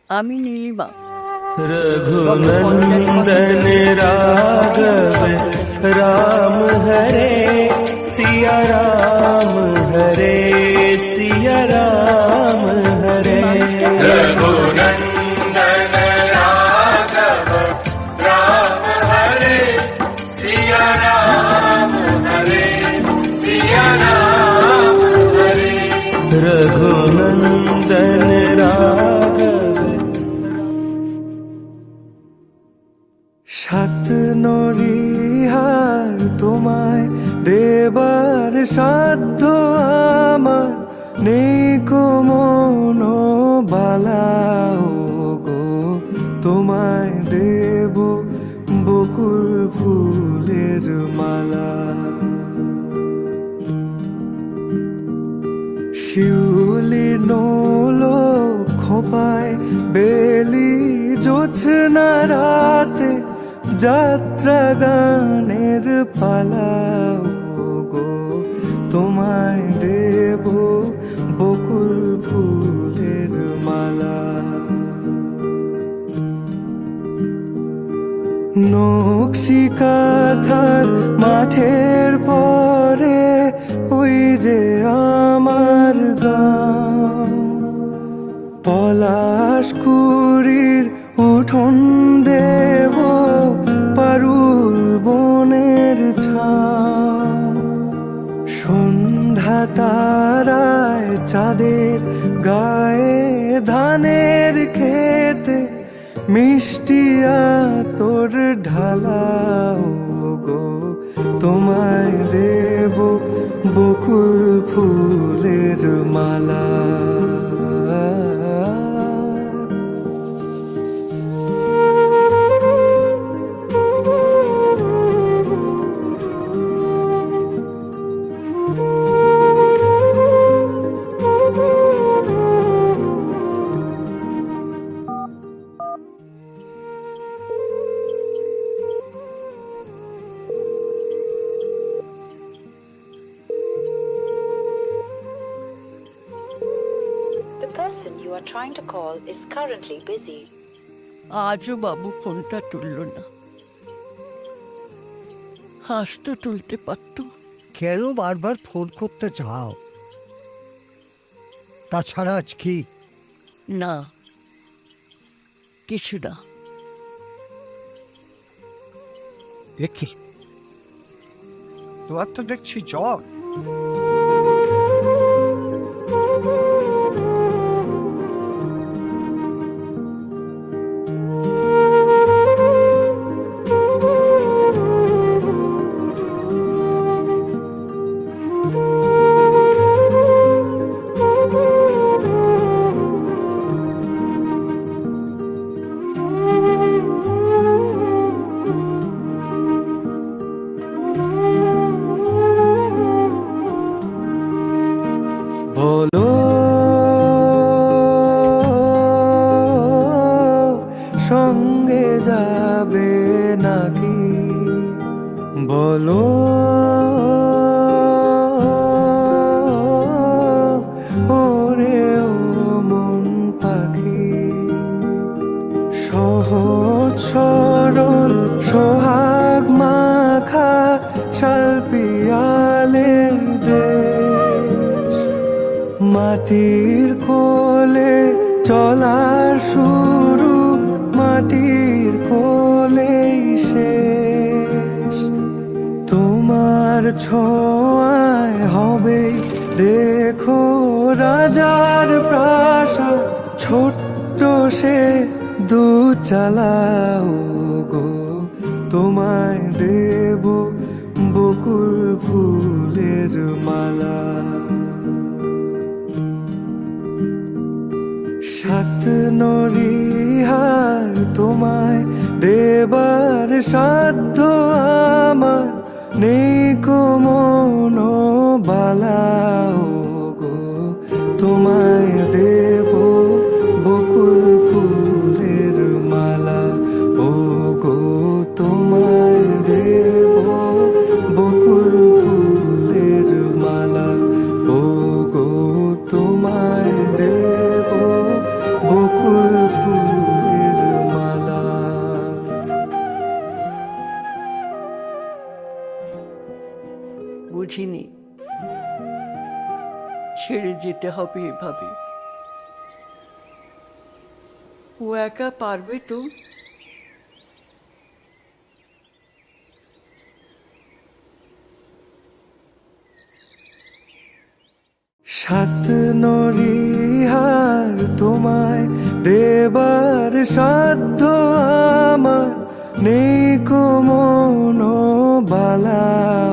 আমি নীলিমা। रघुनंदन राघव राम हरे सिया राम हरे सिया राम हरे। रघुनंदन राघव राम हरे सिया राम हरे सिया राम हरे। रघुनंदन राघव। সাত নরিহার তোমায় দেবার সাধ্য আমার নেই কো মনোবালা গো। তোমায় দেব বকুল ফুলের মালা। শিউলি নোলো খোপায় বেলি জোছনা রাতে যাত্রা গানের পালা গো। তোমায় দেব বকুল ফুলের মালা। নকশি কাঁথার মাঠের পরে ওই যে আমার গাঁ। পলাশকুড়ির উঠোন দেব পারুল বনের ছাঁ। সন্ধ্যা তারায় চাঁদের গায়ে ধানের খেতে মিষ্টিয়া তোর ঢালাও গো। তোমায় দেব বকুল ফুলের মালা। The person you are trying to call is currently busy. আজও বাবু ফোনটা তুলল না। হাস তো তুলতে পারতো। কেন বারবার ফোন করতে চাও? তাছাড়া আজ কি? না, কিছু না। দেখি তোমার তো দেখছি জ্বর। বলো সঙ্গে যাবে নাকি? বলো ওরে ও মন পাখি। সহজ সরল সোহাগ মাখা শালপিয়ালের দেশ। মাটির কোলে চলার শুরু, মাটির কোলেই শেষ। তোমার ছোঁয়ায় হবে দেখো রাজার প্রাসাদ, ছোট্ট সে দুচালাও গো। তোমায় দেব বকুল ফুলের মালা। সাত নরিহার তোমায় দেবার সাধ্য আমার নেই কো মনোবালা গো। তোমায় দেব বকুল ফুলের মালা ও গো। তোমায় দেব বকুল ফুলের মালা ও গো। তোমায় দেব বকুল ফুল। ছেড়ে যেতে হবে এভাবে? ও একা পারবে তো? সাত নরিহার তোমায় দেবার সাধ্য আমার নেই কো মনো বালা